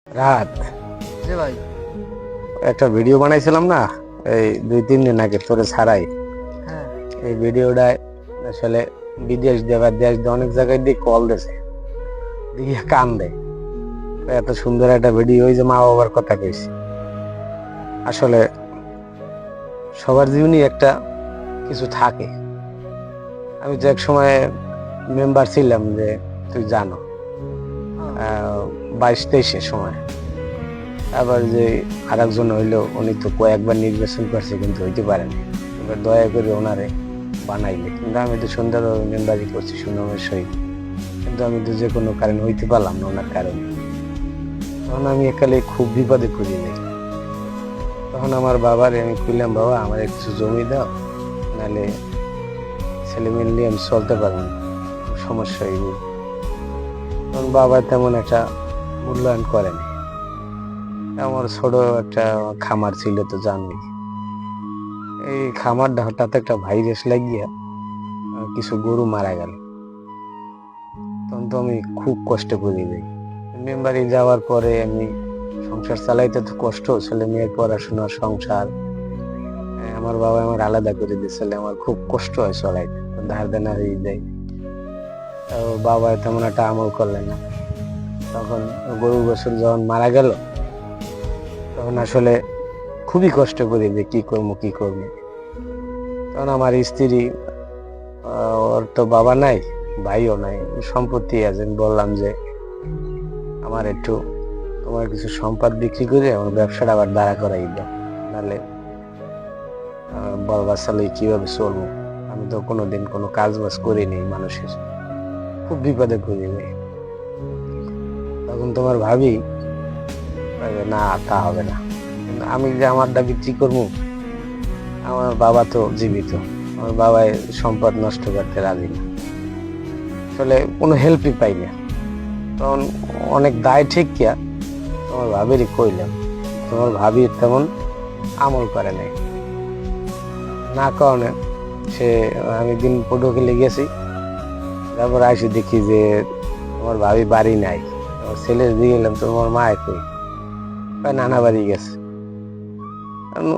রাত জি ভাই। একটা ভিডিও বানাইছিলাম না, এই 2-3 দিন আগে তোরে ছাড়াই। হ্যাঁ। এই ভিডিওটা আসলে বিদেশ দেবার দেশ দিয়ে অনেক জায়গায় দিয়ে কল দিয়েছে, দিয়ে কান্দে। এত সুন্দর একটা ভিডিও, ওই যে মা বাবার কথা কইছি। আসলে সবার জীবনে একটা কিছু থাকে। আমি তো এক সময় মেম্বার ছিলাম, যে তুই জানো, 22-23-এর সময়। আবার যে আর একজন হইলো, উনি তো কয়েকবার নির্বাচন করছে কিন্তু হইতে পারেনি। এবার দয়া করে ওনারে বানাইলে, কিন্তু আমি তো সুন্দরভাবে মেম্বারি করছি সুনামের সহিত, কিন্তু আমি তো যে কোনো কারণে হইতে পারলাম না ওনার কারণে। তখন আমি একালে খুব বিপদে পড়ে যাই। তখন আমার বাবারে আমি কইলাম, বাবা আমার একটু জমি দাও, নাহলে ছেলে মেয়ে নিয়ে আমি চলতে পারবো না, সমস্যা হইব। তখন বাবা তেমন একটা মূল্যায়ন করেনি। আমার ছোট একটা খামার ছিল, তো জানোই। এই খামারটা হঠাৎ একটা ভাইরাস লাগিয়া কিছু গরু মারা গেল। তখন তো আমি খুব কষ্ট করে যাই। মেম্বারি যাওয়ার পরে আমি সংসার চালাইতে তো কষ্ট, ছেলে মেয়ের পড়াশোনা, সংসার। আমার বাবা আমার আলাদা করে দিয়েছিল, আমার খুব কষ্ট হয় চলাইতে, ধার দেনা হয়ে যায়। বাবা তেমন একটা আমল করলেন না। তখন গরু বছর যখন মারা গেল, তখন আসলে খুবই কষ্ট করি যে কি করবো। তখন আমার স্ত্রী, ওর তো বাবা নাই, ভাইও নাই, সম্পত্তি আছে। বললাম যে আমার একটু তোমার কিছু সম্পদ বিক্রি করে আমার ব্যবসাটা আবার দাঁড়া করাই দাও, নাহলে বল বাচ্চালে কিভাবে চলবো। আমি তো কোনোদিন কোনো কাজ বাজ করিনি মানুষের, খুব বিপদে পড়ে যাই। তখন তোমার ভাবি না, তা হবে না, আমি যে আমারটা বিক্রি করবো, আমার বাবা তো জীবিত, আমার বাবাই সম্পদ নষ্ট করতে রাজি না। আসলে কোনো হেল্পই পাই না। তখন অনেক দায় ঠিক কিয়া তোমার ভাবিরই কইলাম, তোমার ভাবি তেমন আমল করে নাই, না কারণে সে আমি দিন পটুয়াখালী গেছি, তারপর আসি দেখি যে তোমার ভাবি বাড়ি নাই। আমার ছেলে দিয়ে গেলাম, তোমার মা কই, নানা বাড়ি গেছে।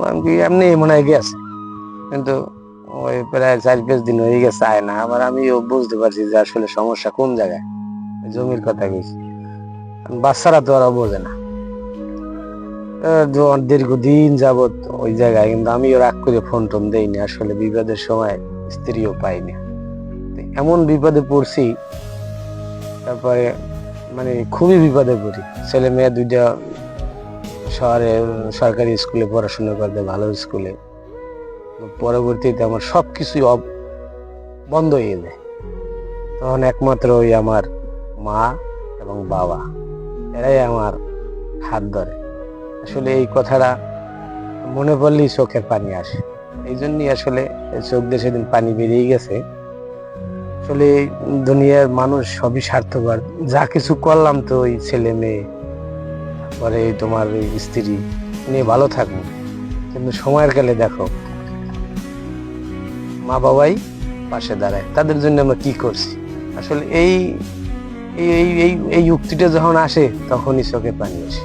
আমি এমনি মনে হয় গেছে, কিন্তু ওই প্রায় 4-5 দিন হয়ে গেছে আয় না। আবার আমিও বুঝতে পারছি যে আসলে সমস্যা কোন জায়গায়, জমির কথা কইছি। বাচ্চারা তো ওরা বোঝে না। দীর্ঘদিন যাবত ওই জায়গায়, কিন্তু আমিও রাগ করে ফোন টোন দেইনি, আসলে বিপদের সময় স্ত্রীও পাইনি। এমন বিপদে পড়ছি, তারপরে মানে খুবই বিপদে পড়ি। ছেলে মেয়ে দুইটা শহরে সরকারি স্কুলে পড়াশোনা করতে, ভালো স্কুলে। পরবর্তীতে আমার সবকিছুই বন্ধ হয়ে যায়। তখন একমাত্র ওই আমার মা এবং বাবা, এরাই আমার হাত ধরে। আসলে এই কথাটা মনে পড়লেই চোখের পানি আসে। এই জন্যই আসলে চোখ দিয়ে সেদিন পানি বেরিয়ে গেছে। আসলে দুনিয়ার মানুষ সবই স্বার্থপর। যা কিছু করলাম তো ওই ছেলে মেয়ে, পরে তোমার স্ত্রী নিয়ে ভালো থাকবো, কিন্তু সময়ের কালে দেখো মা বাবাই পাশে দাঁড়ায়, তাদের জন্য আমরা কি করছি। আসলে এই এই এই এই উক্তিটা যখন আসে, তখনই চোখে পানি আসে।